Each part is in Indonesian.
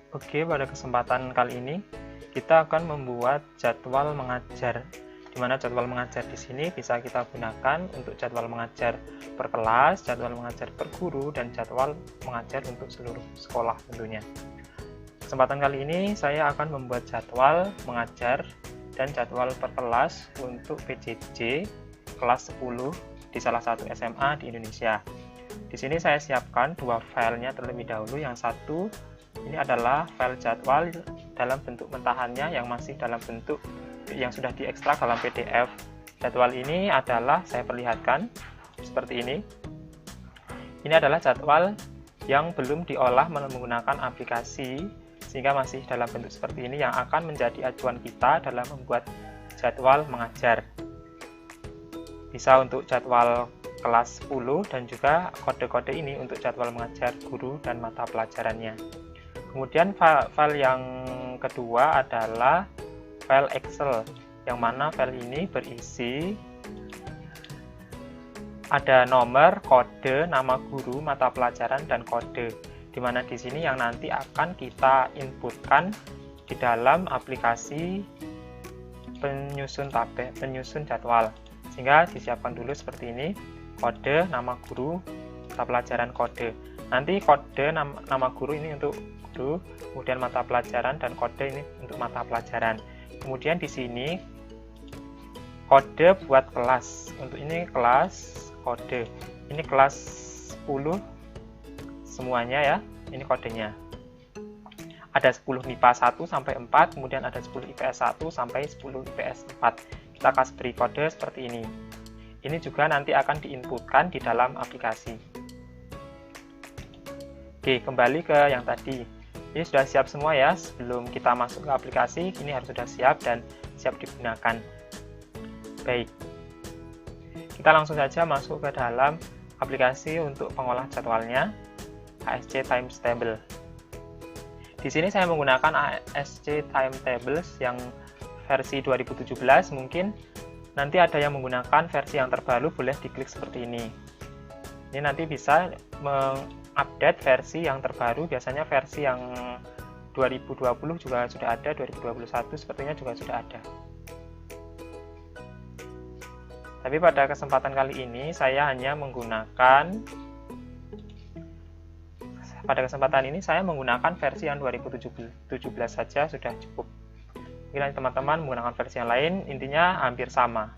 Oke, pada kesempatan kali ini kita akan membuat jadwal mengajar. Di mana jadwal mengajar di sini bisa kita gunakan untuk jadwal mengajar per kelas, jadwal mengajar per guru, dan jadwal mengajar untuk seluruh sekolah tentunya. Kesempatan kali ini saya akan membuat jadwal mengajar dan jadwal per kelas untuk PJJ kelas 10 di salah satu SMA di Indonesia. Di sini saya siapkan dua filenya terlebih dahulu. Yang satu ini adalah file jadwal dalam bentuk mentahannya yang masih dalam bentuk yang sudah diekstrak dalam PDF. Jadwal ini adalah, saya perlihatkan seperti ini. Ini adalah jadwal yang belum diolah menggunakan aplikasi, sehingga masih dalam bentuk seperti ini yang akan menjadi acuan kita dalam membuat jadwal mengajar. Bisa untuk jadwal kelas 10 dan juga kode-kode ini untuk jadwal mengajar guru dan mata pelajarannya. Kemudian file yang kedua adalah file Excel, yang mana file ini berisi ada nomor, kode, nama guru, mata pelajaran, dan kode. Di mana di sini yang nanti akan kita inputkan di dalam aplikasi penyusun jadwal. Sehingga disiapkan dulu seperti ini, kode, nama guru, mata pelajaran, kode. Nanti kode nama guru ini untuk guru, kemudian mata pelajaran, dan kode ini untuk mata pelajaran. Kemudian di sini kode buat kelas. Untuk ini kelas, kode. Ini kelas 10 semuanya ya. Ini kodenya. Ada 10 MIPA 1 sampai 4, kemudian ada 10 IPS 1 sampai 10 IPS 4. Kita kasih beri kode seperti ini. Ini juga nanti akan diinputkan di dalam aplikasi. Oke, kembali ke yang tadi. Ini sudah siap semua ya. Sebelum kita masuk ke aplikasi, ini harus sudah siap dan siap digunakan. Baik. Kita langsung saja masuk ke dalam aplikasi untuk pengolah jadwalnya, ASC Timetable. Di sini saya menggunakan ASC Timetables yang versi 2017, mungkin nanti ada yang menggunakan versi yang terbaru, boleh diklik seperti ini. Ini nanti bisa mengupdate versi yang terbaru, biasanya versi yang 2020 juga sudah ada, 2021 sepertinya juga sudah ada. Tapi pada kesempatan kali ini saya hanya menggunakan versi yang 2017 saja sudah cukup. Mungkin teman-teman menggunakan versi yang lain, intinya hampir sama.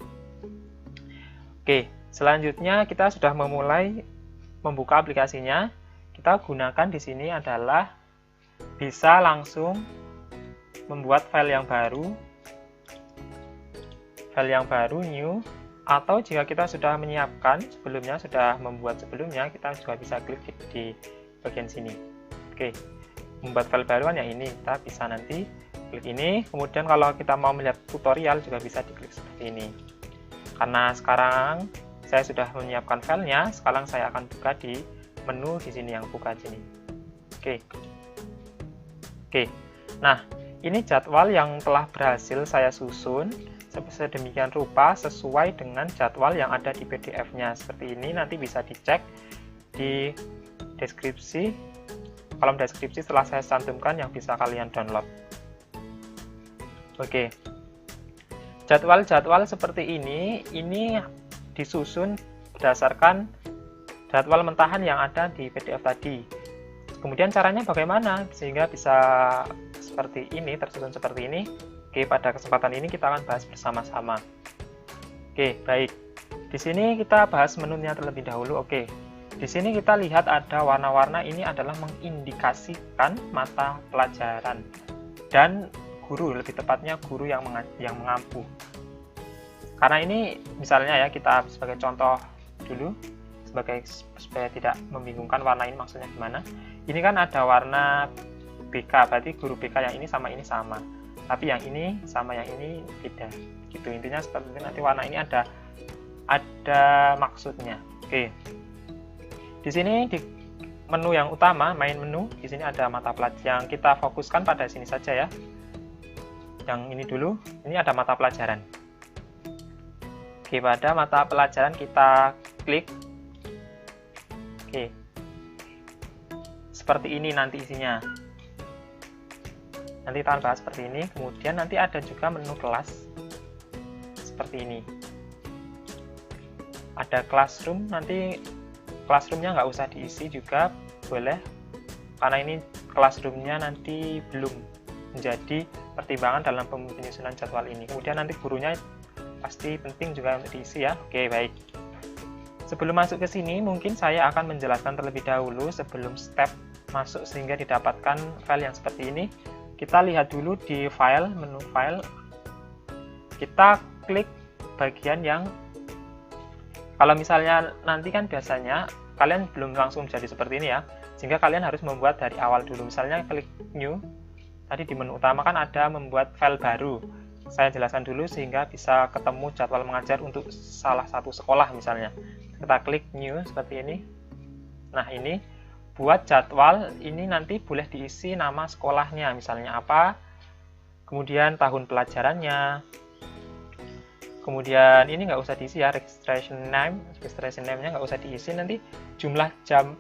Oke, selanjutnya kita sudah memulai membuka aplikasinya. Kita gunakan di sini adalah bisa langsung membuat file yang baru, new, atau jika kita sudah menyiapkan sebelumnya, sudah membuat sebelumnya, kita juga bisa klik di bagian sini. Oke, membuat file baru yang ini, kita bisa nanti klik ini. Kemudian kalau kita mau melihat tutorial juga bisa diklik seperti ini. Karena sekarang saya sudah menyiapkan filenya, sekarang saya akan buka di menu di sini yang buka sini. Oke. Nah, ini jadwal yang telah berhasil saya susun sedemikian rupa sesuai dengan jadwal yang ada di PDF-nya. Seperti ini, nanti bisa dicek di deskripsi, kolom deskripsi setelah saya cantumkan yang bisa kalian download. Oke, jadwal-jadwal seperti ini disusun berdasarkan jadwal mentahan yang ada di PDF tadi. Kemudian caranya bagaimana sehingga bisa seperti ini, tersusun seperti ini. Oke, pada kesempatan ini kita akan bahas bersama-sama. Oke, baik. Di sini kita bahas menunya terlebih dahulu. Oke, di sini kita lihat ada warna-warna, ini adalah mengindikasikan mata pelajaran dan guru, lebih tepatnya guru yang mengampu. Karena ini misalnya ya, kita sebagai contoh dulu, supaya tidak membingungkan warna ini maksudnya gimana. Ini kan ada warna BK, berarti guru BK yang ini sama, tapi yang ini sama yang ini beda. Gitu, intinya seperti itu. Nanti warna ini ada maksudnya. Oke. Di sini di menu yang utama, main menu, di sini ada mata pelajaran. Yang kita fokuskan pada sini saja ya. Yang ini dulu, ini ada mata pelajaran. Oke, pada mata pelajaran kita klik. Oke. Seperti ini nanti isinya. Nanti kita akan bahas seperti ini. Kemudian nanti ada juga menu kelas seperti ini. Ada classroom, nanti classroomnya nggak usah diisi juga boleh, karena ini classroomnya nanti belum menjadi pertimbangan dalam penyusunan jadwal ini. Kemudian nanti gurunya pasti penting juga untuk diisi ya. Oke, baik. Sebelum masuk ke sini, mungkin saya akan menjelaskan terlebih dahulu sebelum step masuk sehingga didapatkan file yang seperti ini. Kita lihat dulu di file, menu file. Kita klik bagian yang, kalau misalnya nanti kan biasanya kalian belum langsung jadi seperti ini ya, sehingga kalian harus membuat dari awal dulu. Misalnya klik new, tadi di menu utama kan ada membuat file baru. Saya jelaskan dulu sehingga bisa ketemu jadwal mengajar untuk salah satu sekolah misalnya. Kita klik new seperti ini. Nah, ini buat jadwal ini nanti boleh diisi nama sekolahnya, misalnya apa, kemudian tahun pelajarannya, kemudian ini nggak usah diisi ya, registration name-nya nggak usah diisi, nanti jumlah jam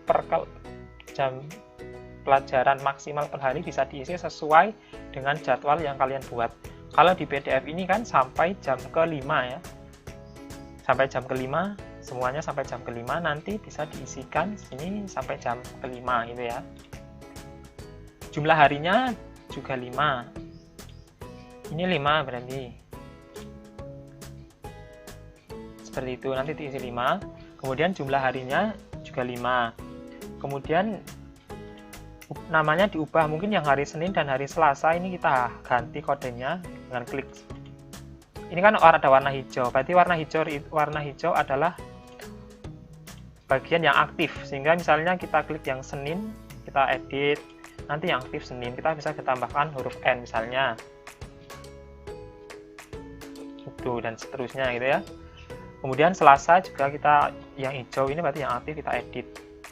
pelajaran maksimal per hari bisa diisi sesuai dengan jadwal yang kalian buat. Kalau di PDF ini kan sampai jam ke-5 ya, sampai jam ke-5, semuanya sampai jam ke-5, nanti bisa diisikan sini sampai jam ke-5 gitu ya. Jumlah harinya juga 5. Ini 5 berarti. Seperti itu, nanti diisi 5. Kemudian jumlah harinya juga 5. Kemudian namanya diubah, mungkin yang hari Senin dan hari Selasa ini kita ganti kodenya dengan klik. Ini kan ada warna hijau, berarti warna hijau adalah bagian yang aktif, sehingga misalnya kita klik yang Senin, kita edit, nanti yang aktif Senin, kita bisa ditambahkan huruf N misalnya, itu dan seterusnya gitu ya. Kemudian Selasa juga kita yang hijau ini berarti yang aktif, kita edit,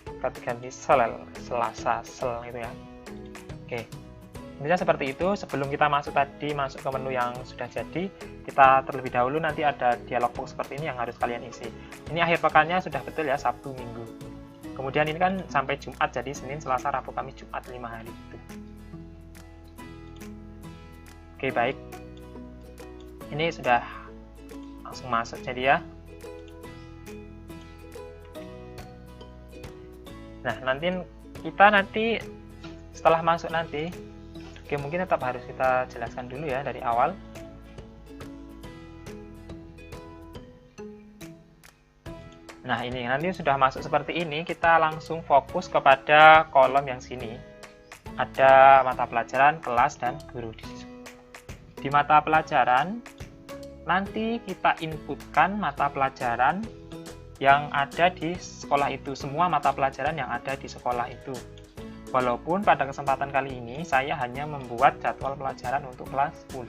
kita ganti Selasa gitu ya. Oke, intinya seperti itu. Sebelum kita masuk ke menu yang sudah jadi, kita terlebih dahulu nanti ada dialog box seperti ini yang harus kalian isi. Ini akhir pekannya sudah betul ya, Sabtu Minggu. Kemudian ini kan sampai Jumat, jadi Senin, Selasa, Rabu, Kamis, Jumat, 5 hari itu. Oke, baik. Ini sudah langsung masuk jadi ya. Nah, nanti setelah masuk nanti, oke, mungkin tetap harus kita jelaskan dulu ya dari awal. Nah, ini nanti sudah masuk seperti ini, kita langsung fokus kepada kolom yang sini. Ada mata pelajaran, kelas, dan guru. Di mata pelajaran, nanti kita inputkan mata pelajaran yang ada di sekolah itu, semua mata pelajaran yang ada di sekolah itu. Walaupun pada kesempatan kali ini saya hanya membuat jadwal pelajaran untuk kelas 10,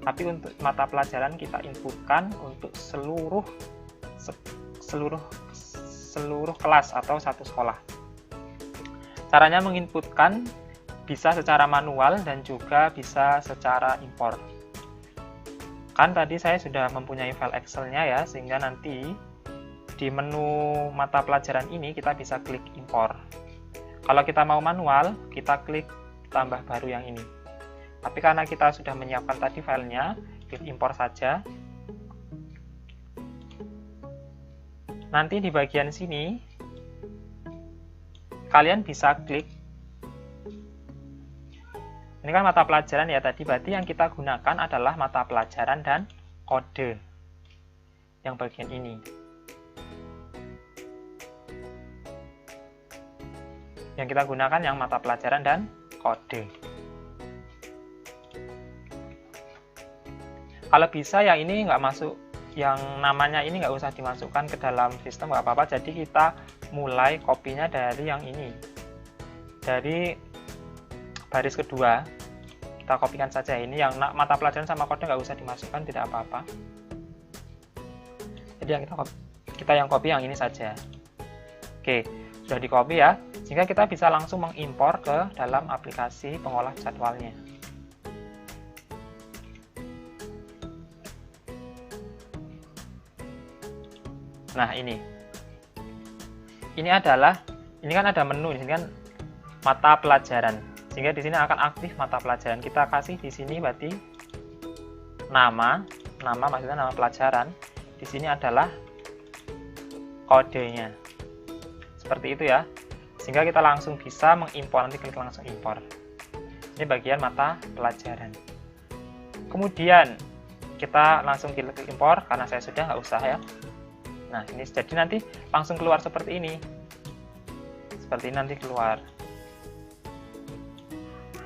tapi untuk mata pelajaran kita inputkan untuk seluruh kelas atau satu sekolah. Caranya menginputkan bisa secara manual dan juga bisa secara impor. Kan tadi saya sudah mempunyai file Excel-nya ya, sehingga nanti di menu mata pelajaran ini kita bisa klik impor. Kalau kita mau manual, kita klik tambah baru yang ini. Tapi karena kita sudah menyiapkan tadi filenya, klik impor saja. Nanti di bagian sini, kalian bisa klik. Ini kan mata pelajaran ya tadi, berarti yang kita gunakan adalah mata pelajaran dan kode. Yang bagian ini. Yang kita gunakan yang mata pelajaran dan kode. Kalau bisa yang ini nggak masuk, yang namanya ini nggak usah dimasukkan ke dalam sistem, nggak apa-apa. Jadi kita mulai kopinya dari yang ini, dari baris kedua. Kita kopikan saja ini, yang mata pelajaran sama kode nggak usah dimasukkan, tidak apa-apa. Jadi yang kita yang copy yang ini saja. Oke, sudah di copy ya, sehingga kita bisa langsung mengimpor ke dalam aplikasi pengolah jadwalnya. Nah, ini kan ada menu, ini kan mata pelajaran. sehingga di sini akan aktif mata pelajaran. Kita kasih di sini berarti nama maksudnya nama pelajaran. Di sini adalah kodenya. Seperti itu ya. Sehingga kita langsung bisa mengimpor, nanti klik langsung impor. Ini bagian mata pelajaran. Kemudian kita langsung klik impor karena saya sudah nggak usah ya. Nah, ini jadi nanti langsung keluar seperti ini. Seperti ini nanti keluar.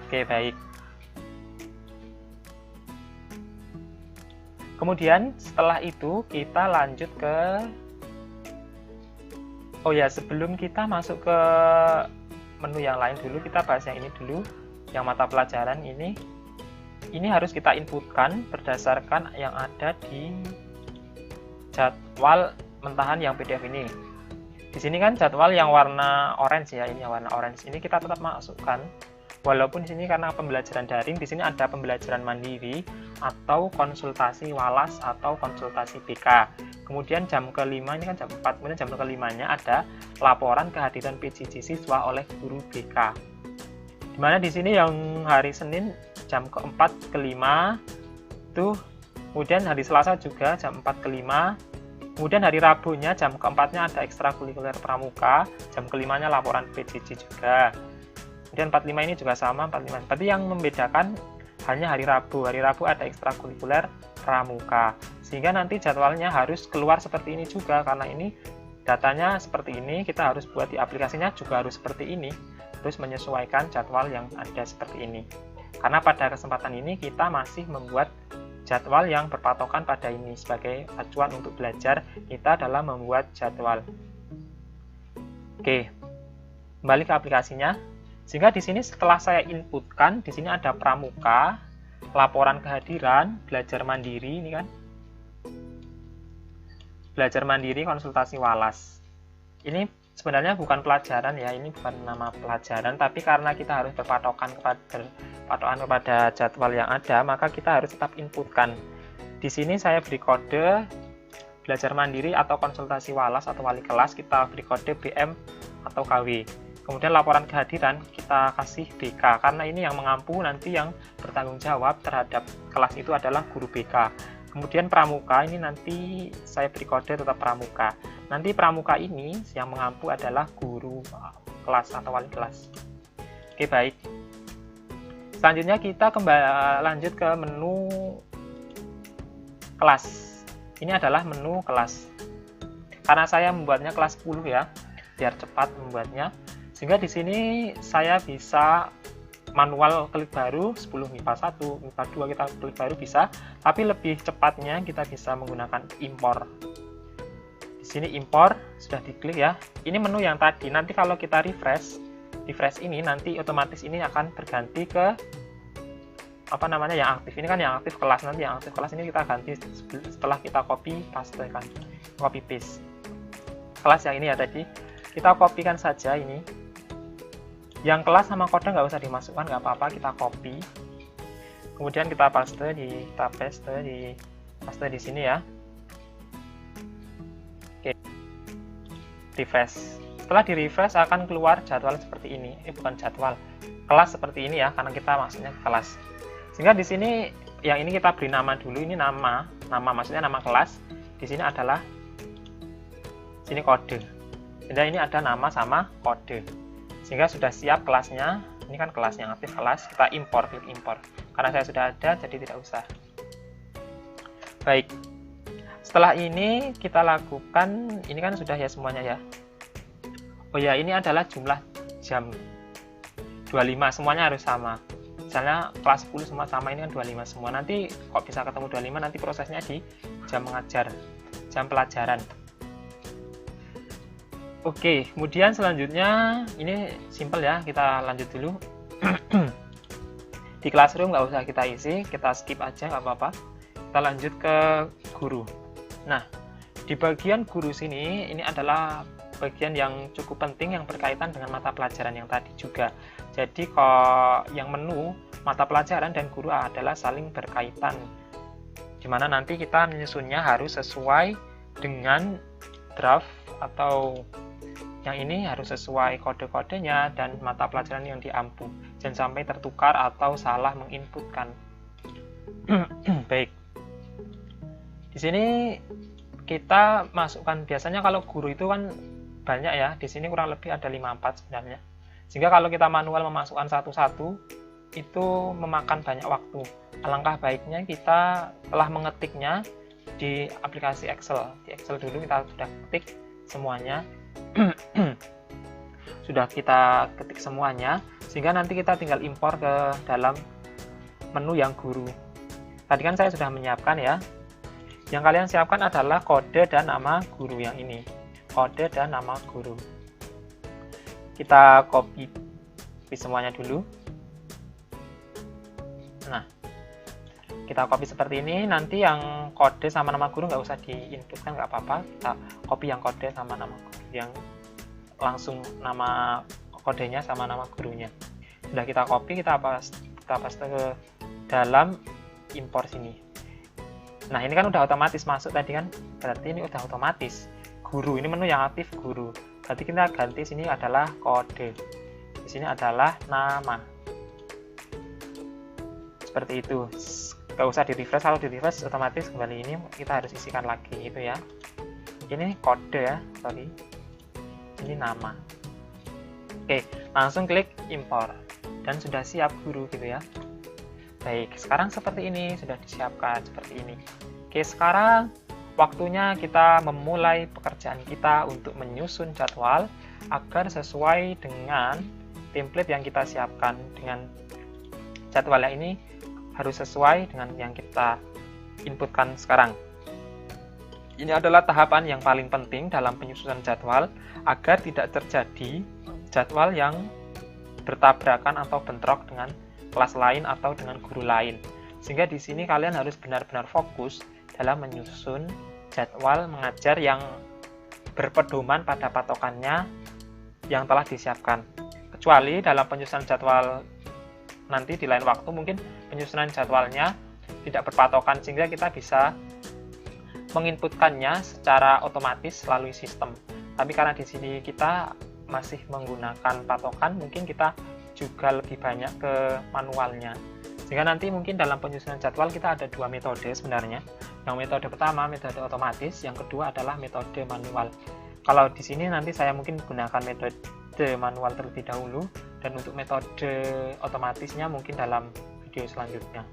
Oke, baik. Kemudian setelah itu kita lanjut ke sebelum kita masuk ke menu yang lain dulu, kita bahas yang ini dulu. Yang mata pelajaran ini harus kita inputkan berdasarkan yang ada di jadwal mentahan yang PDF ini. Di sini kan jadwal yang warna orange ya, ini yang warna orange. Ini kita tetap masukkan. Walaupun di sini karena pembelajaran daring, di sini ada pembelajaran mandiri atau konsultasi walas atau konsultasi BK. Kemudian jam ke-5 ini kan jam 4, kemudian jam ke-5-nya ada laporan kehadiran PJJ siswa oleh guru BK. Dimana di sini yang hari Senin jam ke-4 ke-5 itu, kemudian hari Selasa juga jam 4 ke-5, kemudian hari Rabunya jam ke-4-nya ada ekstrakurikuler pramuka, jam ke-5-nya laporan PJJ juga. Kemudian 45 ini juga sama, 45. Berarti yang membedakan hanya hari Rabu. Hari Rabu ada ekstrakurikuler pramuka. Sehingga nanti jadwalnya harus keluar seperti ini juga, karena ini datanya seperti ini, kita harus buat di aplikasinya juga harus seperti ini. Terus menyesuaikan jadwal yang ada seperti ini. Karena pada kesempatan ini kita masih membuat jadwal yang berpatokan pada ini sebagai acuan untuk belajar kita dalam membuat jadwal. Oke, kembali ke aplikasinya. Sehingga di sini setelah saya inputkan, di sini ada pramuka, laporan kehadiran, belajar mandiri, ini kan. Belajar mandiri, konsultasi walas. Ini sebenarnya bukan pelajaran ya, ini bukan nama pelajaran, tapi karena kita harus berpatokan kepada jadwal yang ada, maka kita harus tetap inputkan. Di sini saya beri kode belajar mandiri atau konsultasi walas atau wali kelas, kita beri kode BM atau KW. Kemudian laporan kehadiran kita kasih BK, karena ini yang mengampu nanti yang bertanggung jawab terhadap kelas itu adalah guru BK. Kemudian pramuka ini nanti saya beri kode tetap pramuka. Nanti pramuka ini yang mengampu adalah guru kelas atau wali kelas. Oke, baik. Selanjutnya kita kembali lanjut ke menu kelas. Ini adalah menu kelas. Karena saya membuatnya kelas 10 ya, biar cepat membuatnya. Sehingga di sini saya bisa manual klik baru 10 MIPA 1, MIPA 2 kita klik baru bisa, tapi lebih cepatnya kita bisa menggunakan impor. Di sini impor sudah diklik ya. Ini menu yang tadi. Nanti kalau kita refresh ini nanti otomatis ini akan berganti ke yang aktif. Ini kan yang aktif kelas, nanti yang aktif kelas ini kita ganti setelah kita copy paste. Kelas yang ini ya tadi. Kita kopikan saja ini. Yang kelas sama kode nggak usah dimasukkan, nggak apa-apa, kita copy. Kemudian kita paste di sini ya. Oke. Refresh. Setelah di refresh akan keluar jadwal seperti ini. Bukan jadwal, kelas seperti ini ya, karena kita maksudnya kelas. Sehingga di sini yang ini kita beri nama dulu. Ini nama maksudnya nama kelas. Di sini adalah sini kode. Jadi ini ada nama sama kode. Sehingga sudah siap kelasnya. Ini kan kelas yang aktif kelas, kita impor, klik impor. Karena saya sudah ada, jadi tidak usah. Baik. Setelah ini kita lakukan, ini kan sudah ya semuanya ya. Oh ya, ini adalah jumlah jam 25, semuanya harus sama. Misalnya kelas 10 semua sama, ini kan 25 semua. Nanti kok bisa ketemu 25, nanti prosesnya di jam mengajar, jam pelajaran. Oke, kemudian selanjutnya ini simple ya, kita lanjut dulu. Di classroom nggak usah kita isi, kita skip aja nggak apa-apa. Kita lanjut ke guru. Nah, di bagian guru sini, ini adalah bagian yang cukup penting yang berkaitan dengan mata pelajaran yang tadi juga. Jadi kalau yang menu mata pelajaran dan guru adalah saling berkaitan, dimana nanti kita menyusunnya harus sesuai dengan draft atau Yang ini harus sesuai kode-kodenya dan mata pelajaran yang diampu. Jangan sampai tertukar atau salah menginputkan. Baik. Di sini kita masukkan, biasanya kalau guru itu kan banyak ya. Di sini kurang lebih ada 54 sebenarnya. Sehingga kalau kita manual memasukkan satu-satu itu memakan banyak waktu. Alangkah baiknya kita telah mengetiknya di aplikasi Excel. Di Excel dulu kita sudah ketik semuanya. Sudah kita ketik semuanya, sehingga nanti kita tinggal impor ke dalam menu yang guru. Tadi kan saya sudah menyiapkan ya. Yang kalian siapkan adalah kode dan nama guru yang ini. Kode dan nama guru. Kita copy semuanya dulu. Nah, kita copy seperti ini. Nanti yang kode sama nama guru nggak usah diinputkan, nggak apa-apa. Kita copy yang kode sama nama guru, yang langsung nama kodenya sama nama gurunya. Sudah kita copy, kita paste ke dalam impor sini. Nah, ini kan udah otomatis masuk tadi kan, berarti ini udah otomatis guru. Ini menu yang aktif guru, berarti kita ganti sini adalah kode, di sini adalah nama. Seperti itu. Gak usah di refresh, kalau di refresh otomatis kembali ini kita harus isikan lagi gitu ya. Ini kode ya, sorry, ini nama. Oke, langsung klik impor dan sudah siap guru gitu ya. Baik, sekarang seperti ini, sudah disiapkan seperti ini. Oke, sekarang waktunya kita memulai pekerjaan kita untuk menyusun jadwal agar sesuai dengan template yang kita siapkan. Dengan jadwal yang ini harus sesuai dengan yang kita inputkan sekarang. Ini adalah tahapan yang paling penting dalam penyusunan jadwal agar tidak terjadi jadwal yang bertabrakan atau bentrok dengan kelas lain atau dengan guru lain. Sehingga di sini kalian harus benar-benar fokus dalam menyusun jadwal mengajar yang berpedoman pada patokannya yang telah disiapkan. Kecuali dalam penyusunan jadwal nanti di lain waktu mungkin penyusunan jadwalnya tidak berpatokan, sehingga kita bisa menginputkannya secara otomatis melalui sistem. Tapi karena di sini kita masih menggunakan patokan, mungkin kita juga lebih banyak ke manualnya. Sehingga nanti mungkin dalam penyusunan jadwal kita ada dua metode sebenarnya. Yang metode pertama metode otomatis, yang kedua adalah metode manual. Kalau di sini nanti saya mungkin gunakan metode manual terlebih dahulu, dan untuk metode otomatisnya mungkin dalam video selanjutnya.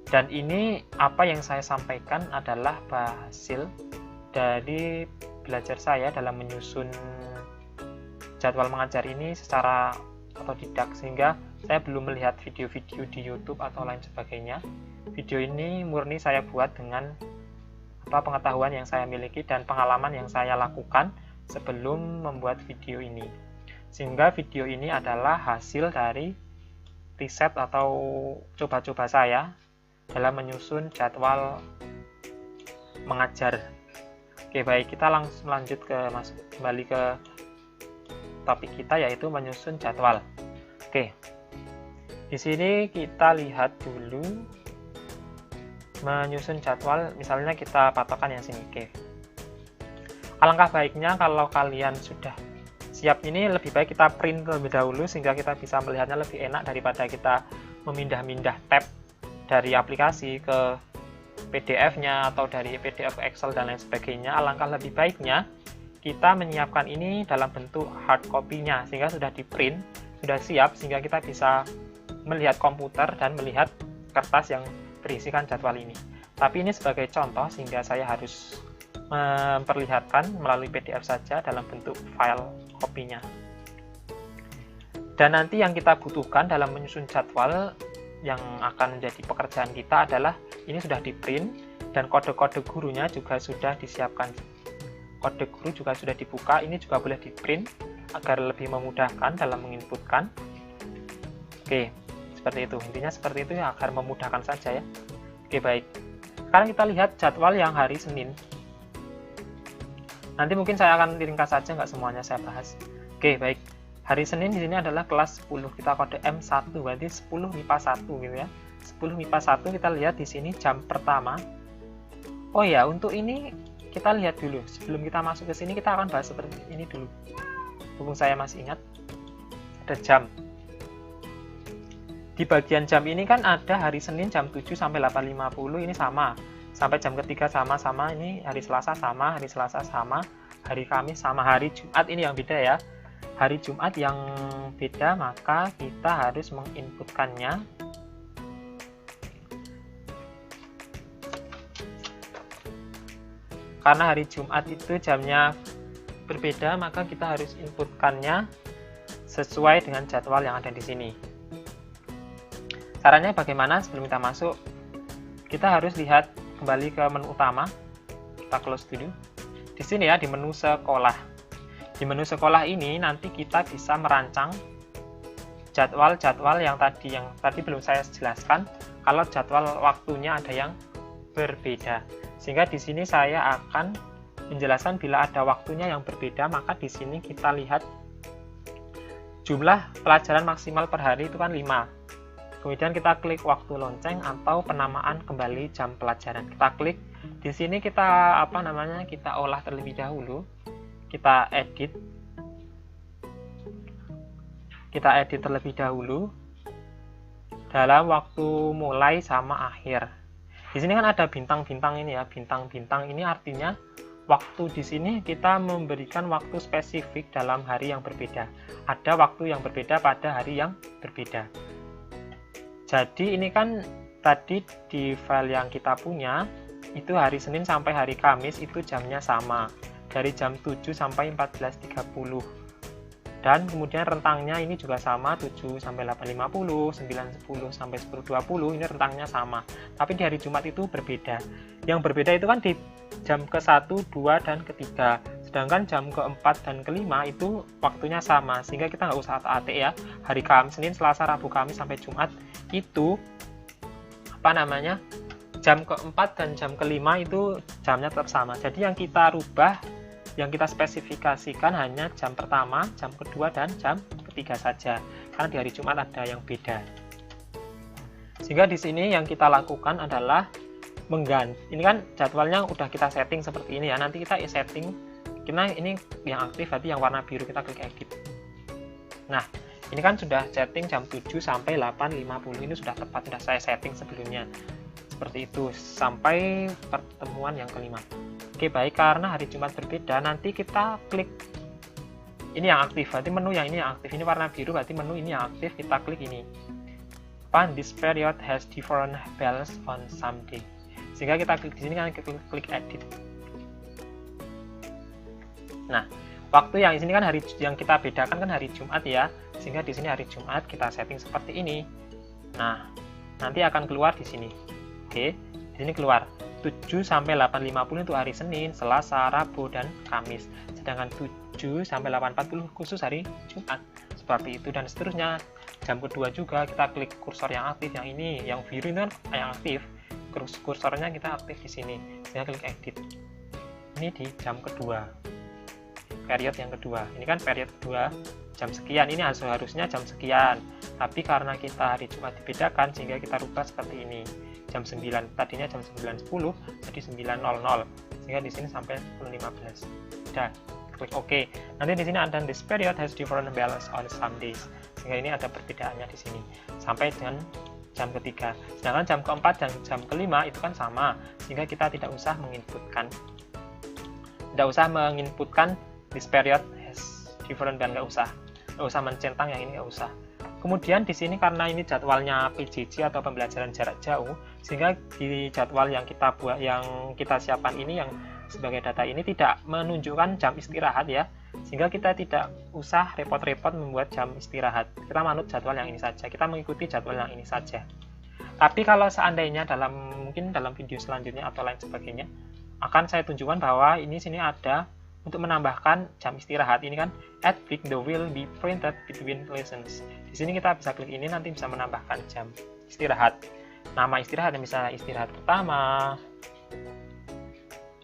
Dan ini apa yang saya sampaikan adalah hasil dari belajar saya dalam menyusun jadwal mengajar ini secara otodidak, sehingga saya belum melihat video-video di YouTube atau lain sebagainya. Video ini murni saya buat dengan pengetahuan yang saya miliki dan pengalaman yang saya lakukan sebelum membuat video ini. Sehingga video ini adalah hasil dari riset atau coba-coba saya dalam menyusun jadwal mengajar. Oke, baik, kita langsung lanjut kembali ke topik kita, yaitu menyusun jadwal. Oke, di sini kita lihat dulu menyusun jadwal. Misalnya kita patokan yang sini. Oke, alangkah baiknya kalau kalian sudah siap ini, lebih baik kita print terlebih dahulu sehingga kita bisa melihatnya lebih enak daripada kita memindah-mindah tab dari aplikasi ke PDF-nya atau dari PDF ke Excel dan lain sebagainya. Alangkah lebih baiknya kita menyiapkan ini dalam bentuk hard copy-nya, sehingga sudah di print, sudah siap, sehingga kita bisa melihat komputer dan melihat kertas yang berisikan jadwal ini. Tapi ini sebagai contoh, sehingga saya harus memperlihatkan melalui PDF saja dalam bentuk file copy-nya. Dan nanti yang kita butuhkan dalam menyusun jadwal yang akan menjadi pekerjaan kita adalah ini sudah di print, dan kode-kode gurunya juga sudah disiapkan. Kode guru juga sudah dibuka, ini juga boleh di print agar lebih memudahkan dalam menginputkan. Oke, seperti itu, intinya seperti itu ya, agar memudahkan saja ya. Oke, baik, sekarang kita lihat jadwal yang hari Senin. Nanti mungkin saya akan ringkas saja, nggak semuanya saya bahas. Oke, baik, hari Senin di sini adalah kelas 10, kita kode M1, berarti 10 MIPA 1 gitu ya. 10 MIPA 1 kita lihat di sini jam pertama. Oh ya, untuk ini kita lihat dulu, sebelum kita masuk ke sini kita akan bahas seperti ini dulu. mumpung saya masih ingat, ada jam. Di bagian jam ini kan ada hari Senin jam 7 sampai 8.50, ini sama. Sampai jam ketiga sama-sama, ini hari Selasa sama, hari Selasa sama, hari Kamis sama, hari Jumat ini yang beda ya. Hari Jumat yang beda, maka kita harus menginputkannya. Karena hari Jumat itu jamnya berbeda, maka kita harus inputkannya sesuai dengan jadwal yang ada di sini. Caranya bagaimana? Sebelum kita masuk, kita harus lihat kembali ke menu utama. Kita close dulu. Di sini ya, di menu sekolah. Di menu sekolah ini nanti kita bisa merancang jadwal-jadwal yang tadi belum saya jelaskan. Kalau jadwal waktunya ada yang berbeda. Sehingga di sini saya akan menjelaskan bila ada waktunya yang berbeda, maka di sini kita lihat jumlah pelajaran maksimal per hari itu kan 5. Kemudian kita klik waktu lonceng atau penamaan kembali jam pelajaran. Kita klik di sini, kita kita olah terlebih dahulu. Kita edit. Kita edit terlebih dahulu dalam waktu mulai sama akhir. Di sini kan ada bintang-bintang ini ya, bintang-bintang ini artinya waktu di sini kita memberikan waktu spesifik dalam hari yang berbeda. Ada waktu yang berbeda pada hari yang berbeda. Jadi ini kan tadi di file yang kita punya, itu hari Senin sampai hari Kamis itu jamnya sama. Dari jam 7 sampai 14.30. Dan kemudian rentangnya ini juga sama, 7 sampai 8.50, 9.10 sampai 10.20, ini rentangnya sama. Tapi di hari Jumat itu berbeda. Yang berbeda itu kan di jam ke-1, 2, dan ke-3. Sedangkan jam ke-4 dan ke-5 itu waktunya sama. Sehingga kita nggak usah atik ya. Hari Kamis, Senin, Selasa, Rabu, Kamis, sampai Jumat itu jam ke-4 dan jam ke-5 itu jamnya tetap sama. Jadi yang kita rubah, yang kita spesifikasikan hanya jam pertama, jam kedua, dan jam ketiga saja. Karena di hari Jumat ada yang beda. Sehingga di sini yang kita lakukan adalah mengganti. Ini kan jadwalnya udah kita setting seperti ini ya. Nanti kita setting, ini yang aktif, berarti yang warna biru kita klik edit. Nah, ini kan sudah setting jam 7 sampai 8.50. Ini sudah tepat, sudah saya setting sebelumnya. Seperti itu, sampai pertemuan yang kelima. Oke, baik, karena hari Jumat berbeda, nanti kita klik ini yang aktif, berarti menu yang ini yang aktif, ini warna biru, berarti menu ini yang aktif, kita klik ini. This period has different bells on some day. Sehingga kita klik di sini kan klik edit. Nah, waktu yang di sini kan hari yang kita bedakan kan hari Jumat ya, sehingga di sini hari Jumat kita setting seperti ini. Nah, nanti akan keluar di sini. Oke, di sini keluar. 7 sampai 8.50 itu hari Senin, Selasa, Rabu, dan Kamis. Sedangkan 7 sampai 8.40 khusus hari Jumat. Seperti itu dan seterusnya. Jam kedua juga kita klik kursor yang aktif, yang ini, yang biru itu kan yang aktif. Kursornya kita aktif di sini. Saya klik edit. Ini di jam kedua. Period yang kedua. Ini kan period kedua jam sekian. Ini harusnya jam sekian. Tapi karena kita hari Jumat dibedakan sehingga kita rubah seperti ini. Jam 9, tadinya jam 9.10 jadi 9.00, sehingga di sini sampai 10.15. Udah, klik OK. Nanti di sini ada this period has different bells on some days, sehingga ini ada perbedaannya di sini sampai dengan jam ketiga. Sedangkan jam keempat dan jam kelima itu kan sama, sehingga kita tidak usah menginputkan this period has different bell, nggak usah mencentang yang ini, nggak usah. Kemudian di sini karena ini jadwalnya PJJ atau pembelajaran jarak jauh, sehingga di jadwal yang kita buat, yang kita siapkan ini, yang sebagai data ini tidak menunjukkan jam istirahat ya, sehingga kita tidak usah repot-repot membuat jam istirahat. Kita manut jadwal yang ini saja, kita mengikuti jadwal yang ini saja. Tapi kalau seandainya mungkin dalam video selanjutnya atau lain sebagainya, akan saya tunjukkan bahwa ini sini ada untuk menambahkan jam istirahat. Ini kan add break the will be printed between lessons. Di sini kita bisa klik ini, nanti bisa menambahkan jam istirahat. Nama istirahat misalnya istirahat pertama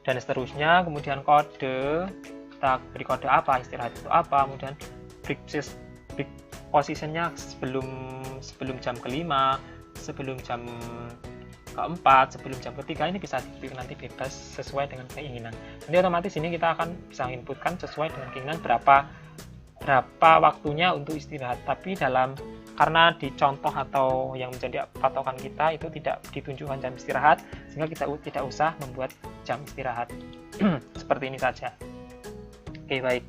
dan seterusnya. Kemudian kode, kita beri kode apa, istirahat itu apa. Kemudian break positionnya sebelum jam kelima, sebelum jam keempat, sebelum jam ketiga, ini bisa dipilih nanti bebas sesuai dengan keinginan. Nanti otomatis ini kita akan bisa inputkan sesuai dengan keinginan berapa berapa waktunya untuk istirahat, tapi karena di contoh atau yang menjadi patokan kita itu tidak ditunjukkan jam istirahat, sehingga kita tidak usah membuat jam istirahat. Seperti ini saja. Oke, baik.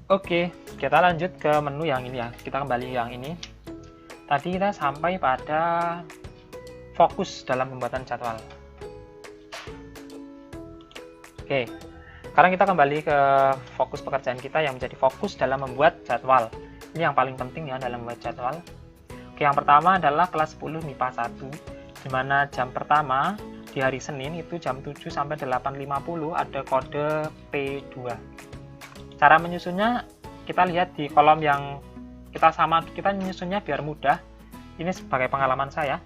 Oke, kita lanjut ke menu yang ini ya. Kita kembali yang ini. Tadi kita sampai pada fokus dalam pembuatan jadwal. Oke, sekarang kita kembali ke fokus pekerjaan kita yang menjadi fokus dalam membuat jadwal. Ini yang paling penting ya dalam membuat jadwal. Oke, yang pertama adalah kelas 10 MIPA 1, di mana jam pertama di hari Senin itu jam 7 sampai 8.50 ada kode P2. Cara menyusunnya kita lihat di kolom yang kita menyusunnya biar mudah. Ini sebagai pengalaman saya.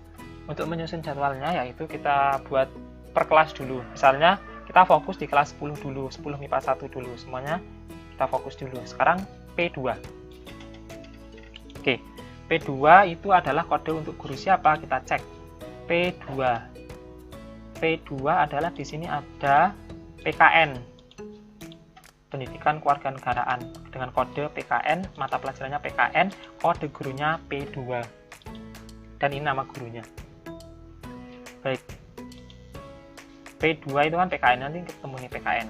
Untuk menyusun jadwalnya yaitu kita buat per kelas dulu. Misalnya kita fokus di kelas 10 dulu, 10 MIPA 1 dulu, semuanya kita fokus dulu. Sekarang P2. Oke, P2 itu adalah kode untuk guru siapa? Kita cek. P2. P2 adalah di sini ada PKN. Pendidikan Kewarganegaraan dengan kode PKN, mata pelajarannya PKN, kode gurunya P2. Dan ini nama gurunya. Baik. P2 itu kan PKN, nanti ketemu nih PKN.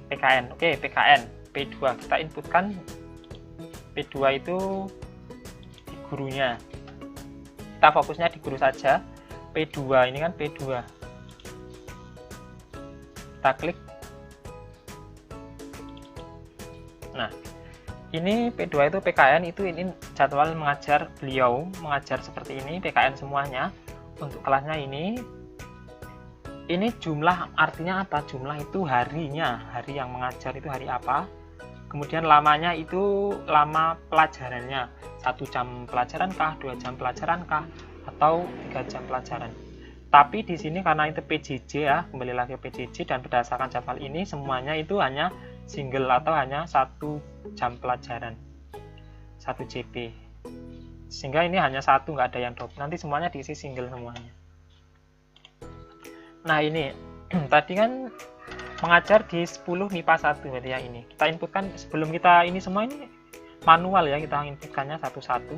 PKN, oke, PKN. P2, kita inputkan P2 itu di gurunya. Kita fokusnya di guru saja. P2, ini kan P2. Kita klik. Nah, ini P2 itu PKN, ini jadwal mengajar beliau, mengajar seperti ini, PKN semuanya. Untuk kelasnya ini jumlah artinya apa? Jumlah itu harinya, hari yang mengajar itu hari apa. Kemudian lamanya itu lama pelajarannya, 1 jam pelajaran kah, 2 jam pelajaran kah, atau 3 jam pelajaran. Tapi di sini karena itu PJJ ya, kembali lagi PJJ, dan berdasarkan jadwal ini semuanya itu hanya single atau hanya 1 jam pelajaran, 1 JP, sehingga ini hanya 1, nggak ada yang double, nanti semuanya diisi single semuanya. Nah ini tadi kan mengajar di 10 MIPA 1 berarti yang ini kita inputkan. Sebelum kita ini semua ini manual ya, kita inputkannya satu-satu,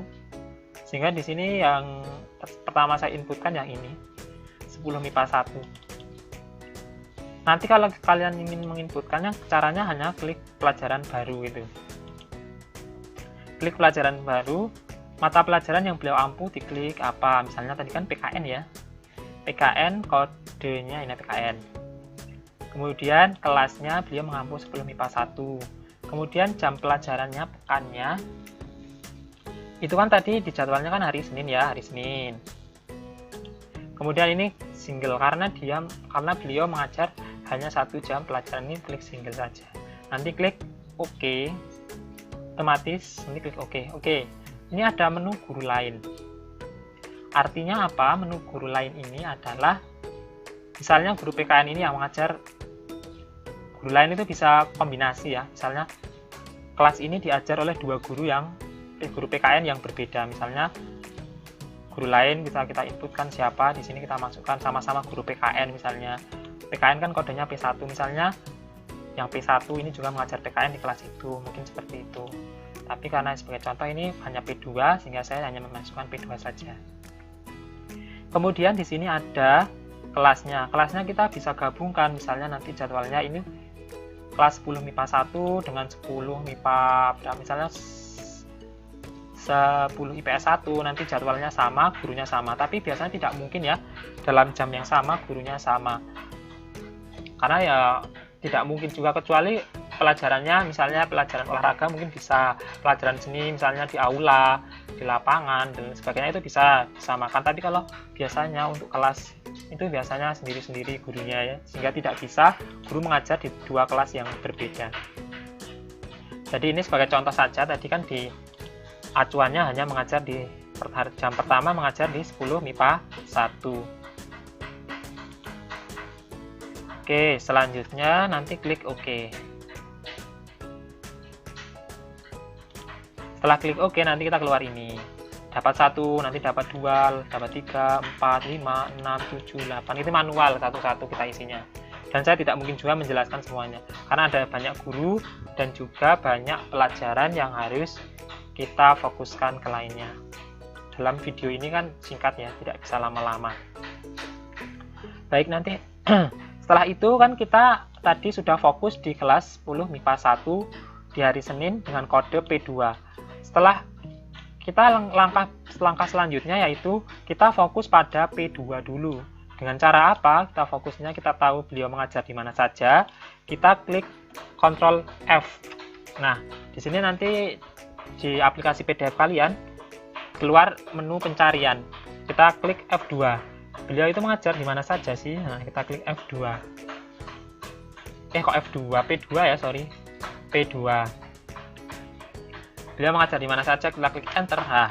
sehingga di sini yang pertama saya inputkan yang ini 10 MIPA 1. Nanti kalau kalian ingin menginputkannya, caranya hanya klik pelajaran baru gitu. Klik pelajaran baru, mata pelajaran yang beliau ampuh diklik apa, misalnya tadi kan PKN ya. PKN, kodenya ini PKN. Kemudian kelasnya beliau mengampu 10 MIPA 1. Kemudian jam pelajarannya, pekannya. Itu kan tadi di jadwalnya kan hari Senin ya, hari Senin. Kemudian ini single karena beliau mengajar hanya 1 jam pelajaran, ini klik single saja. Nanti klik OK, otomatis nanti klik OK. Oke, ini ada menu guru lain. Artinya apa? Menu guru lain ini adalah misalnya guru PKN ini yang mengajar, guru lain itu bisa kombinasi ya. Misalnya kelas ini diajar oleh 2 guru guru PKN yang berbeda. Misalnya guru lain bisa kita inputkan siapa, di sini kita masukkan sama-sama guru PKN misalnya. PKN kan kodenya P1, misalnya yang P1 ini juga mengajar PKN di kelas itu, mungkin seperti itu. Tapi karena sebagai contoh ini hanya P2, sehingga saya hanya memasukkan P2 saja. Kemudian di sini ada kelasnya. Kelasnya kita bisa gabungkan, misalnya nanti jadwalnya ini kelas 10 MIPA 1 dengan 10 MIPA berapa, misalnya 10 IPS 1, nanti jadwalnya sama, gurunya sama. Tapi biasanya tidak mungkin ya dalam jam yang sama gurunya sama, karena ya tidak mungkin juga, kecuali pelajarannya misalnya pelajaran olahraga mungkin bisa, pelajaran seni misalnya di aula, di lapangan dan sebagainya itu bisa disamakan. Tapi kalau biasanya untuk kelas itu biasanya sendiri-sendiri gurunya ya, sehingga tidak bisa guru mengajar di 2 kelas yang berbeda. Jadi ini sebagai contoh saja, tadi kan di acuannya hanya mengajar di jam pertama mengajar di 10 MIPA 1. Oke, selanjutnya nanti klik OK. Setelah klik OK, nanti kita keluar ini. dapat 1, nanti dapat 2, dapat 3, 4, 5, 6, 7, 8. Itu manual satu-satu kita isinya. Dan saya tidak mungkin juga menjelaskan semuanya, karena ada banyak guru dan juga banyak pelajaran yang harus kita fokuskan ke lainnya. Dalam video ini kan singkat ya, tidak bisa lama-lama. Baik, nanti setelah itu kan kita tadi sudah fokus di kelas 10 MIPA 1 di hari Senin dengan kode P2. Setelah kita langkah selanjutnya yaitu kita fokus pada P2 dulu. Dengan cara apa? Kita fokusnya, kita tahu beliau mengajar di mana saja. Kita klik Ctrl F. Nah, di sini nanti di aplikasi PDF kalian keluar menu pencarian. Kita klik F2. Beliau itu mengajar di mana saja sih? Nah, kita klik F2. Kok F2? P2 ya, sorry. P2. Beliau mengajar di mana saja, kita klik enter. Nah,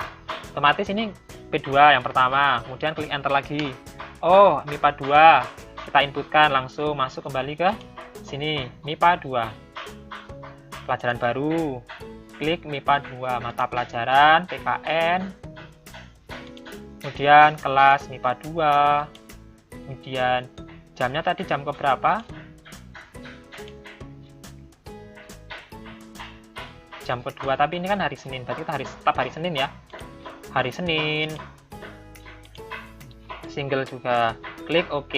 otomatis ini P2 yang pertama, kemudian klik enter lagi. Oh, MIPA 2. Kita inputkan, langsung masuk kembali ke sini, MIPA 2. Pelajaran baru. Klik MIPA 2, mata pelajaran PKN. Kemudian kelas MIPA 2. Kemudian jamnya tadi jam ke berapa? Jam kedua, tapi ini kan hari Senin, berarti kita tetap hari Senin ya. Hari Senin. Single juga. Klik OK.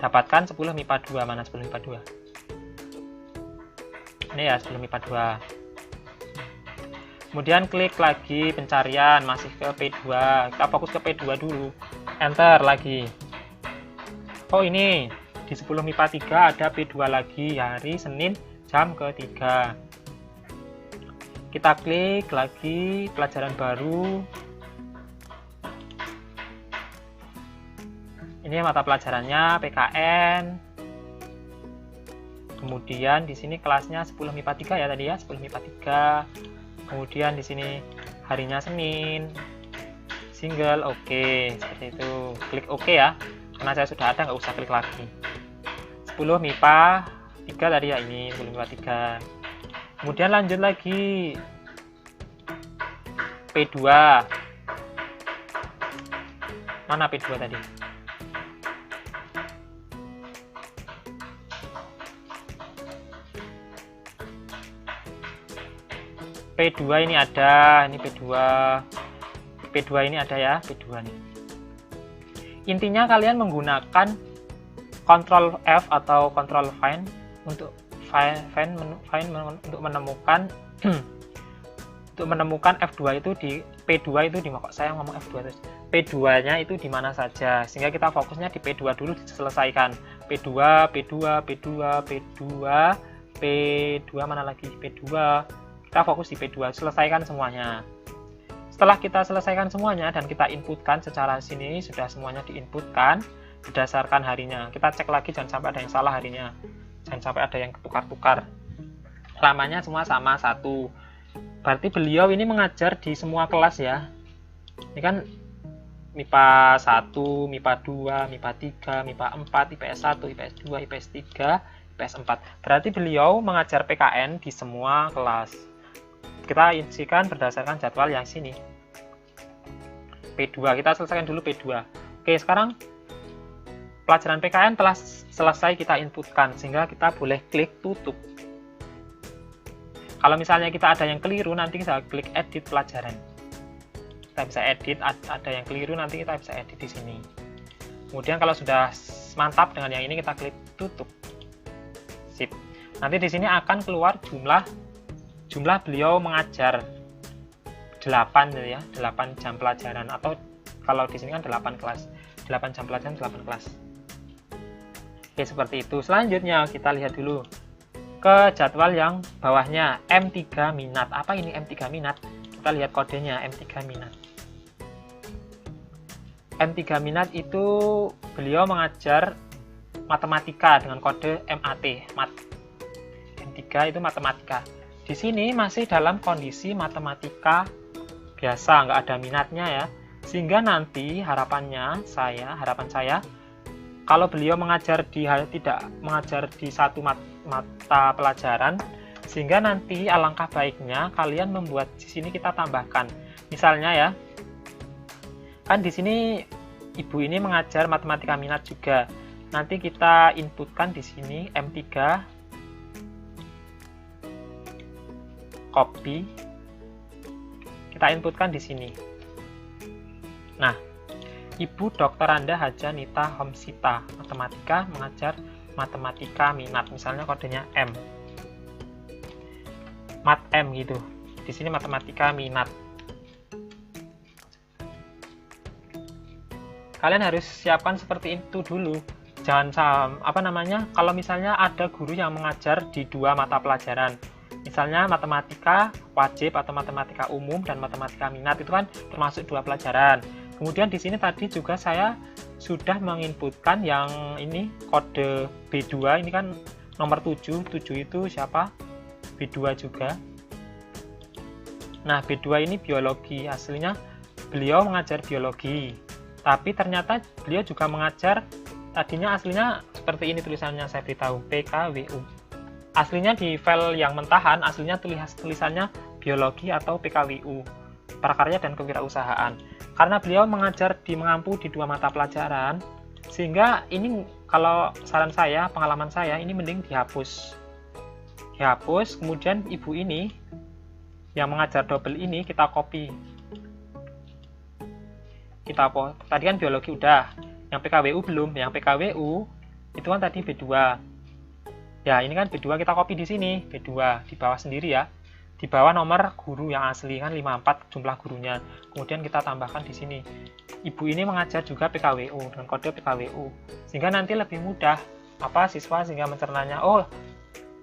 Dapatkan 10 MIPA 2. Mana 10 MIPA 2? Ini ya 10 MIPA 2. Kemudian klik lagi pencarian, masih ke P2. Kita fokus ke P2 dulu. Enter lagi. Oh, ini di 10 MIPA 3 ada P2 lagi hari Senin jam ketiga. Kita klik lagi pelajaran baru. Ini mata pelajarannya PKN. Kemudian di sini kelasnya 10 MIPA 3 ya tadi ya, 10 MIPA 3. Kemudian di sini harinya Senin. Single oke, seperti itu. Klik OK ya. Karena saya sudah ada, nggak usah klik lagi. 10 MIPA 3 tadi ya, ini 10 MIPA 3. Kemudian lanjut lagi P2. Mana P2 tadi? P2 ini ada, ini P2. P2 ini ada ya, P2 nih. Intinya kalian menggunakan Ctrl F atau Ctrl Find untuk untuk menemukan untuk menemukan F2 itu di P2 itu di kok saya ngomong F2 terus. P2-nya itu di mana saja, sehingga kita fokusnya di P2 dulu diselesaikan. P2, P2, P2, P2, P2 mana lagi? P2. Kita fokus di P2, selesaikan semuanya. Setelah kita selesaikan semuanya dan kita inputkan secara sini, sudah semuanya diinputkan berdasarkan harinya. Kita cek lagi, jangan sampai ada yang salah harinya. Jangan sampai ada yang ketukar-tukar. Lamanya semua sama 1. Berarti beliau ini mengajar di semua kelas ya. Ini kan MIPA 1, MIPA 2, MIPA 3, MIPA 4, IPS 1, IPS 2, IPS 3, IPS 4. Berarti beliau mengajar PKN di semua kelas. Kita isikan berdasarkan jadwal yang sini. P2, kita selesaikan dulu P2. Oke, sekarang pelajaran PKN telah selesai kita inputkan, sehingga kita boleh klik tutup. Kalau misalnya kita ada yang keliru, nanti kita klik edit pelajaran. Kita bisa edit, ada yang keliru, nanti kita bisa edit di sini. Kemudian kalau sudah mantap dengan yang ini, kita klik tutup. Sip. Nanti di sini akan keluar jumlah beliau mengajar 8 ya, 8 jam pelajaran, atau kalau di sini kan 8 kelas. 8 jam pelajaran, 8 kelas. Oke, seperti itu. Selanjutnya kita lihat dulu ke jadwal yang bawahnya, M3 minat. Apa ini M3 minat? Kita lihat kodenya, M3 minat. M3 minat itu beliau mengajar matematika dengan kode MAT, mat. M3 itu matematika. Di sini masih dalam kondisi matematika biasa, nggak ada minatnya ya. Sehingga nanti harapan saya, kalau beliau tidak mengajar di satu mata pelajaran, sehingga nanti alangkah baiknya kalian membuat di sini kita tambahkan Misalnya ya, kan di sini ibu ini mengajar matematika minat juga. Nanti kita inputkan di sini M3, copy, kita inputkan di sini. Nah, Ibu Dr. Anda Haja Nita Homsita, matematika, mengajar matematika minat, misalnya kodenya M, mat M gitu. Di sini matematika minat. Kalian harus siapkan seperti itu dulu. Jangan kalau misalnya ada guru yang mengajar di 2 mata pelajaran, misalnya matematika wajib atau matematika umum dan matematika minat, itu kan termasuk 2 pelajaran. Kemudian di sini tadi juga saya sudah menginputkan yang ini kode B2, ini kan nomor 7 itu siapa? B2 juga. Nah, B2 ini biologi, aslinya beliau mengajar biologi, tapi ternyata beliau juga mengajar, tadinya aslinya seperti ini tulisannya, saya beritahu, PKWU. Aslinya di file yang mentahan, aslinya tulisannya biologi atau PKWU, prakarya dan kewirausahaan. Karena beliau mengajar mengampu di 2 mata pelajaran, sehingga ini kalau saran saya, pengalaman saya, ini mending dihapus. Dihapus, kemudian ibu ini yang mengajar double ini kita copy. Tadi kan biologi udah, yang PKWU belum. Yang PKWU itu kan tadi B2. Ya, ini kan B2, kita copy di sini, B2 di bawah sendiri ya. Di bawah nomor guru yang asli kan 54 jumlah gurunya. Kemudian kita tambahkan di sini. Ibu ini mengajar juga PKWU dengan kode PKWU. Sehingga nanti lebih mudah siswa sehingga mencernanya, oh,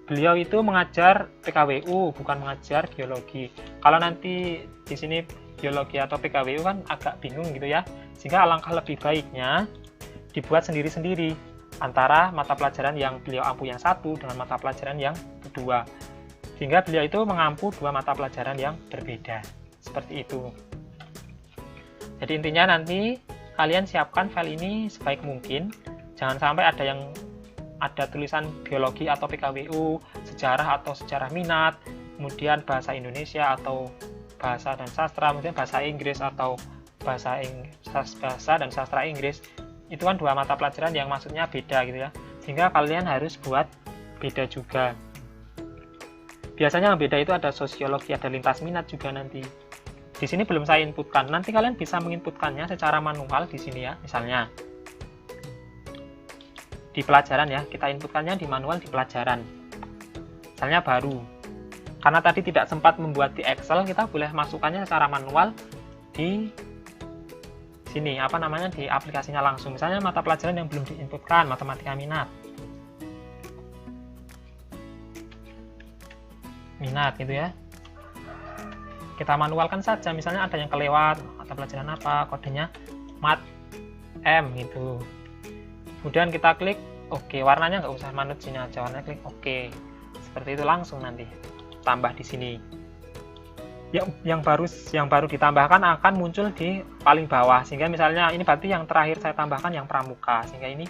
beliau itu mengajar PKWU bukan mengajar biologi. Kalau nanti di sini biologi atau PKWU kan agak bingung gitu ya. Sehingga alangkah lebih baiknya dibuat sendiri-sendiri antara mata pelajaran yang beliau ampu yang satu dengan mata pelajaran yang kedua. Sehingga beliau itu mengampu 2 mata pelajaran yang berbeda. Seperti itu. Jadi intinya nanti kalian siapkan file ini sebaik mungkin. Jangan sampai ada tulisan biologi atau PKWU, sejarah atau sejarah minat, kemudian bahasa Indonesia atau bahasa dan sastra, kemudian bahasa Inggris atau bahasa dan sastra Inggris. Itu kan 2 mata pelajaran yang maksudnya beda gitu ya. Sehingga kalian harus buat beda juga. Biasanya yang beda itu ada sosiologi, ada lintas minat juga nanti. Di sini belum saya inputkan. Nanti kalian bisa menginputkannya secara manual di sini ya. Misalnya di pelajaran ya, kita inputkannya di manual di pelajaran. Misalnya baru. Karena tadi tidak sempat membuat di Excel, kita boleh masukkannya secara manual di sini, di aplikasinya langsung. Misalnya mata pelajaran yang belum diinputkan, matematika minat gitu ya. Kita manualkan saja, misalnya ada yang kelewat, mata pelajaran apa, kodenya mat M gitu. Kemudian kita klik OK, warnanya nggak usah manut sini aja, warnanya klik OK. Seperti itu langsung nanti tambah di sini. Yang baru ditambahkan akan muncul di paling bawah, sehingga misalnya ini berarti yang terakhir saya tambahkan yang pramuka, sehingga ini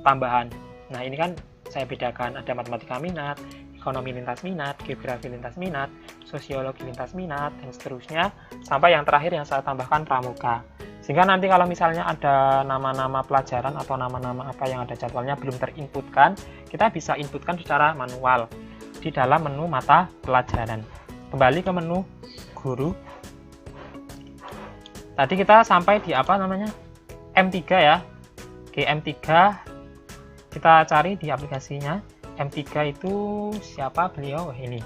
tambahan. Nah, ini kan saya bedakan, ada matematika minat, ekonomi lintas minat, geografi lintas minat, sosiologi lintas minat, dan seterusnya, sampai yang terakhir yang saya tambahkan pramuka. Sehingga nanti kalau misalnya ada nama-nama pelajaran atau nama-nama apa yang ada jadwalnya belum terinputkan, kita bisa inputkan secara manual di dalam menu mata pelajaran. Kembali ke menu guru. Tadi kita sampai di M3 ya. Oke, M3 kita cari di aplikasinya. M3 itu siapa beliau? Ini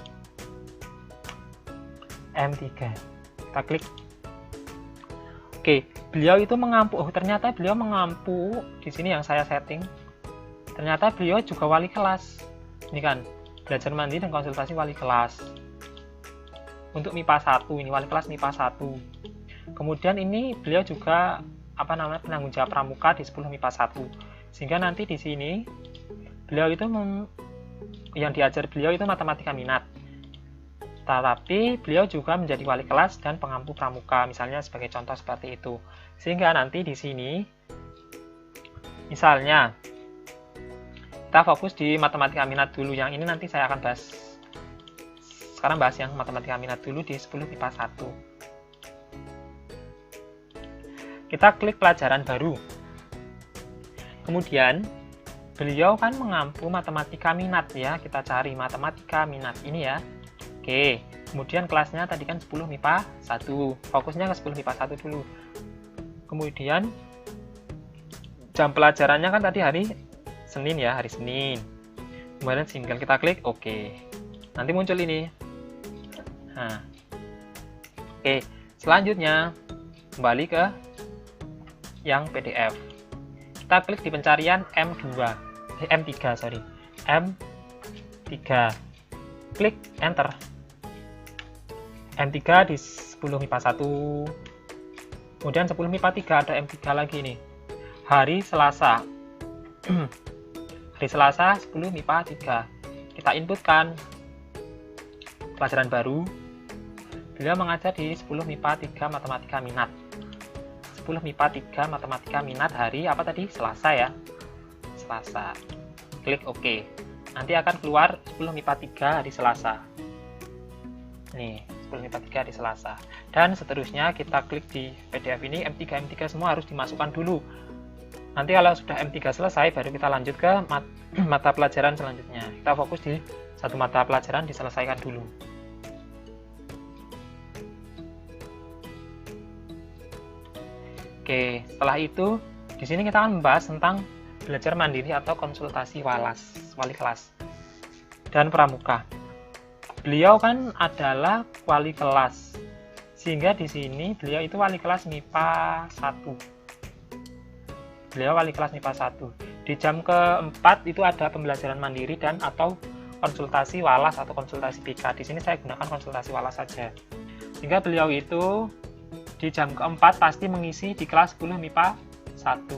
M3, kita klik. Oke, beliau itu mengampu. Oh, ternyata beliau mengampu di sini yang saya setting. Ternyata beliau juga wali kelas. Ini kan belajar mandiri dan konsultasi wali kelas. Untuk MIPA 1, ini wali kelas MIPA 1. Kemudian ini beliau juga penanggung jawab pramuka di 10 MIPA 1. Sehingga nanti di sini beliau itu yang diajar beliau itu matematika minat. Tetapi beliau juga menjadi wali kelas dan pengampu pramuka, misalnya sebagai contoh seperti itu. Sehingga nanti di sini misalnya kita fokus di matematika minat dulu, yang ini nanti saya akan bahas. Sekarang bahas yang matematika minat dulu di 10 MIPA 1. kita klik pelajaran baru. Kemudian beliau kan mengampu matematika minat ya, kita cari matematika minat ini ya. Oke, kemudian kelasnya tadi kan 10 MIPA 1, fokusnya ke 10 MIPA 1 dulu. Kemudian jam pelajarannya kan tadi hari Senin ya, hari Senin. Kemudian tinggal kita klik OK. Nanti muncul ini. Nah, oke, selanjutnya kembali ke yang PDF. Kita klik di pencarian M3, sorry. M3. Klik enter. M3 di 10 MIPA 1. Kemudian 10 MIPA 3 ada M3 lagi nih. Hari Selasa. Hari Selasa 10 MIPA 3. Kita inputkan pelajaran baru. Beliau mengajar di 10 MIPA 3 matematika minat. 10 MIPA 3 matematika minat hari apa tadi? Selasa ya. Selasa. Klik OK. Nanti akan keluar 10 MIPA 3 hari Selasa. Nih, 10 MIPA 3 hari Selasa. Dan seterusnya kita klik di PDF ini, M3 semua harus dimasukkan dulu. Nanti kalau sudah M3 selesai, baru kita lanjut ke mata pelajaran selanjutnya. Kita fokus di satu mata pelajaran, diselesaikan dulu. Oke, setelah itu di sini kita akan membahas tentang belajar mandiri atau konsultasi wali kelas dan pramuka. Beliau kan adalah wali kelas, sehingga di sini beliau itu wali kelas MIPA 1. Beliau wali kelas MIPA 1. Di jam keempat itu ada pembelajaran mandiri dan atau konsultasi walas atau konsultasi BK. Di sini saya gunakan konsultasi walas saja. Sehingga beliau itu di jam keempat pasti mengisi di kelas 10 MIPA 1.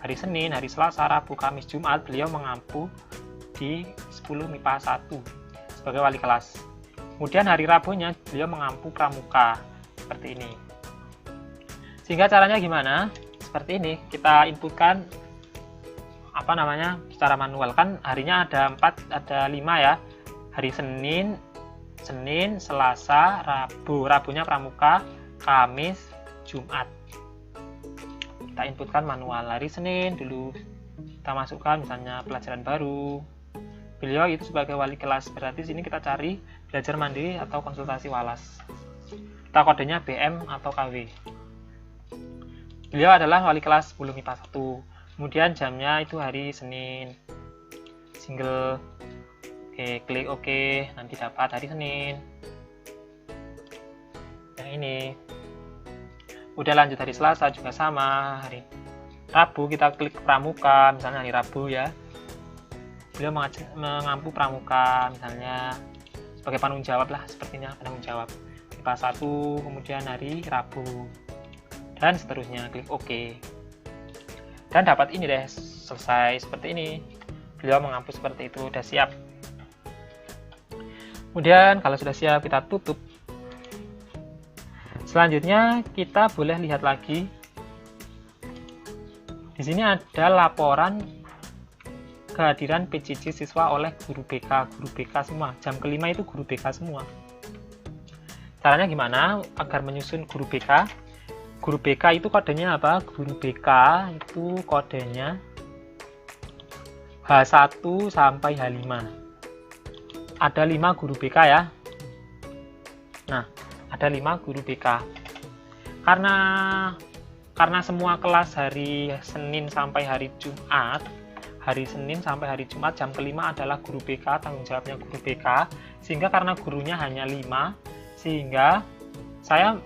Hari Senin, hari Selasa, Rabu, Kamis, Jumat beliau mengampu di 10 MIPA 1 sebagai wali kelas. Kemudian hari Rabunya beliau mengampu pramuka seperti ini. Sehingga caranya gimana? Seperti ini, kita inputkan secara manual. Kan harinya ada 4, ada 5 ya. Hari Senin, Selasa, Rabunya pramuka, Kamis, Jumat. Kita inputkan manual. Hari Senin dulu kita masukkan misalnya pelajaran baru. Beliau itu sebagai wali kelas, berarti sini kita cari belajar mandiri atau konsultasi walas. Kita kodenya BM atau KW. Beliau adalah wali kelas 10 MIPA 1. Kemudian jamnya itu hari Senin. Single. Oke, klik OK, nanti dapat hari Senin. Yang ini. Udah lanjut hari Selasa juga sama, hari Rabu kita klik pramuka, misalnya hari Rabu ya. Beliau mengampu pramuka misalnya sebagai penanggung jawab lah, sepertinya penanggung jawab. MIPA 1, kemudian hari Rabu. Dan seterusnya, klik OK. Dan dapat ini deh, selesai seperti ini. Beliau mengampu seperti itu, udah siap. Kemudian kalau sudah siap kita tutup. Selanjutnya kita boleh lihat lagi. Di sini ada laporan kehadiran PJJ siswa oleh guru BK. Guru BK semua. Jam kelima itu guru BK semua. Caranya gimana agar menyusun guru BK? Guru BK itu kodenya apa? Guru BK itu kodenya H1 sampai H5. Ada 5 guru BK ya. Nah, ada 5 guru BK. Karena semua kelas hari Senin sampai hari Jumat, jam kelima adalah guru BK, tanggung jawabnya guru BK, sehingga karena gurunya hanya 5, sehingga saya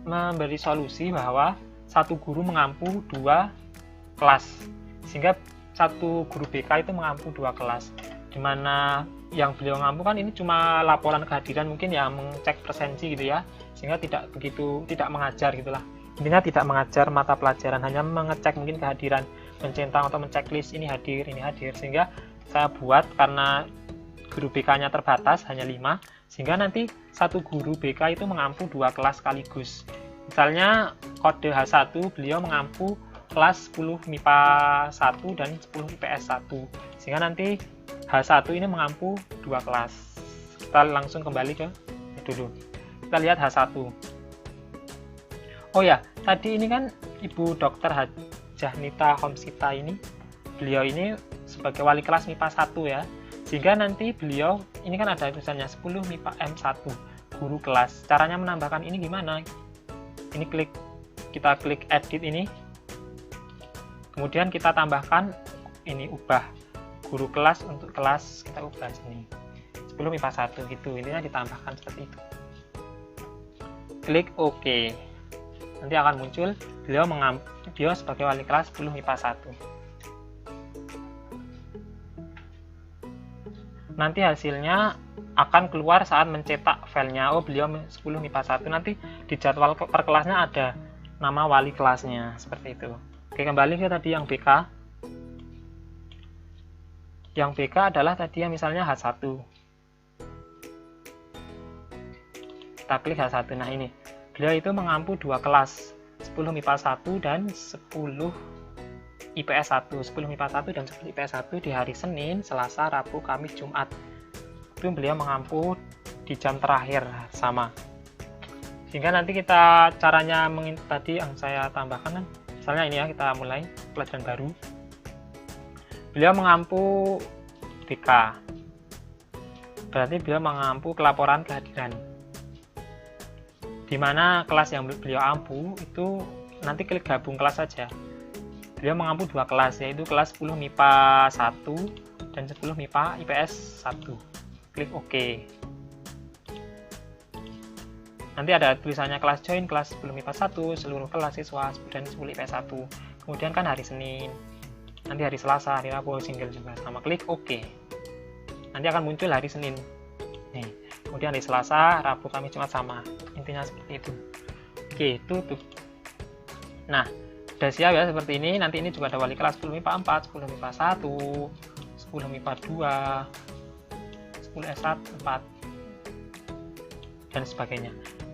memberi solusi bahwa satu guru mengampu 2 kelas, sehingga satu guru BK itu mengampu 2 kelas, dimana yang beliau ngampu kan ini cuma laporan kehadiran, mungkin ya mengecek presensi gitu ya, sehingga tidak mengajar gitulah, intinya tidak mengajar mata pelajaran, hanya mengecek mungkin kehadiran, mencentang atau menceklis ini hadir, sehingga saya buat karena guru BK nya terbatas hanya 5, sehingga nanti satu guru BK itu mengampu 2 kelas sekaligus. Misalnya kode H1 beliau mengampu kelas 10 MIPA 1 dan 10 IPS 1, sehingga nanti H1 ini mengampu 2 kelas. Kita langsung kembali ke dulu. Kita lihat H1. Oh ya, tadi ini kan Ibu Dr. Hajah Nita Homsita ini, beliau ini sebagai wali kelas MIPA 1 ya. Sehingga nanti beliau, ini kan ada tulisannya 10 MIPA M1, guru kelas. Caranya menambahkan ini gimana? Ini kita klik edit ini. Kemudian kita tambahkan ini, ubah guru kelas untuk kelas, kita ubah sini. 10 MIPA 1 gitu, intinya ditambahkan seperti itu. Klik OK. Nanti akan muncul beliau sebagai wali kelas 10 MIPA 1. Nanti hasilnya akan keluar saat mencetak filenya. Oh, beliau 10 MIPA 1. Nanti di jadwal per kelasnya ada nama wali kelasnya, seperti itu. Oke, kembali ke tadi yang BK. Yang BK adalah tadi yang misalnya H1. Kita klik H1. Nah, ini. Beliau itu mengampu 2 kelas, 10 MIPA 1 dan 10 IPS 1, 10 MIPA 1 dan 10 IPS 1 di hari Senin, Selasa, Rabu, Kamis, Jumat. Itu beliau mengampu di jam terakhir sama. Sehingga nanti kita caranya tadi yang saya tambahkan kan, misalnya ini ya, kita mulai pelajaran baru. Beliau mengampu BK. Berarti beliau mengampu kelaporan kehadiran. Di mana kelas yang beliau ampu itu nanti klik gabung kelas saja. Beliau mengampu 2 kelas, yaitu kelas 10 MIPA 1 dan 10 MIPA IPS 1. Klik OK. Nanti ada tulisannya kelas join, kelas 10 MIPA 1, seluruh kelas siswa, dan 10 IPS 1. Kemudian kan hari Senin, nanti hari Selasa, hari Rabu, single juga sama. Klik OK. Nanti akan muncul hari Senin. Nih. Kemudian hari Selasa, Rabu, Kamis, Jumat sama. Intinya seperti itu. Oke, tutup. Nah, sudah siap ya seperti ini. Nanti ini juga ada wali kelas 10 MIPA 4, 10 MIPA 1, 10 MIPA 2, 10 S1, 4, dan sebagainya.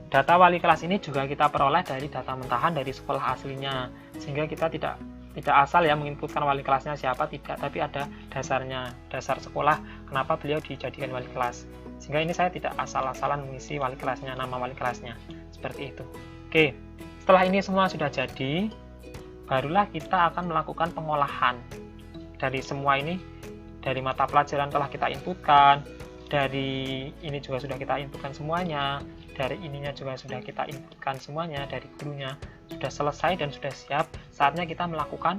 Data wali kelas ini juga kita peroleh dari data mentahan dari sekolah aslinya, sehingga kita tidak asal ya menginputkan wali kelasnya siapa, tidak, tapi ada dasarnya, dasar sekolah kenapa beliau dijadikan wali kelas. Sehingga ini saya tidak asal-asalan mengisi wali kelasnya, nama wali kelasnya, seperti itu. Oke, setelah ini semua sudah jadi, barulah kita akan melakukan pengolahan dari semua ini. Dari mata pelajaran telah kita inputkan, dari ini juga sudah kita inputkan semuanya, dari ininya juga sudah kita inputkan semuanya, dari gurunya sudah selesai dan sudah siap. Saatnya kita melakukan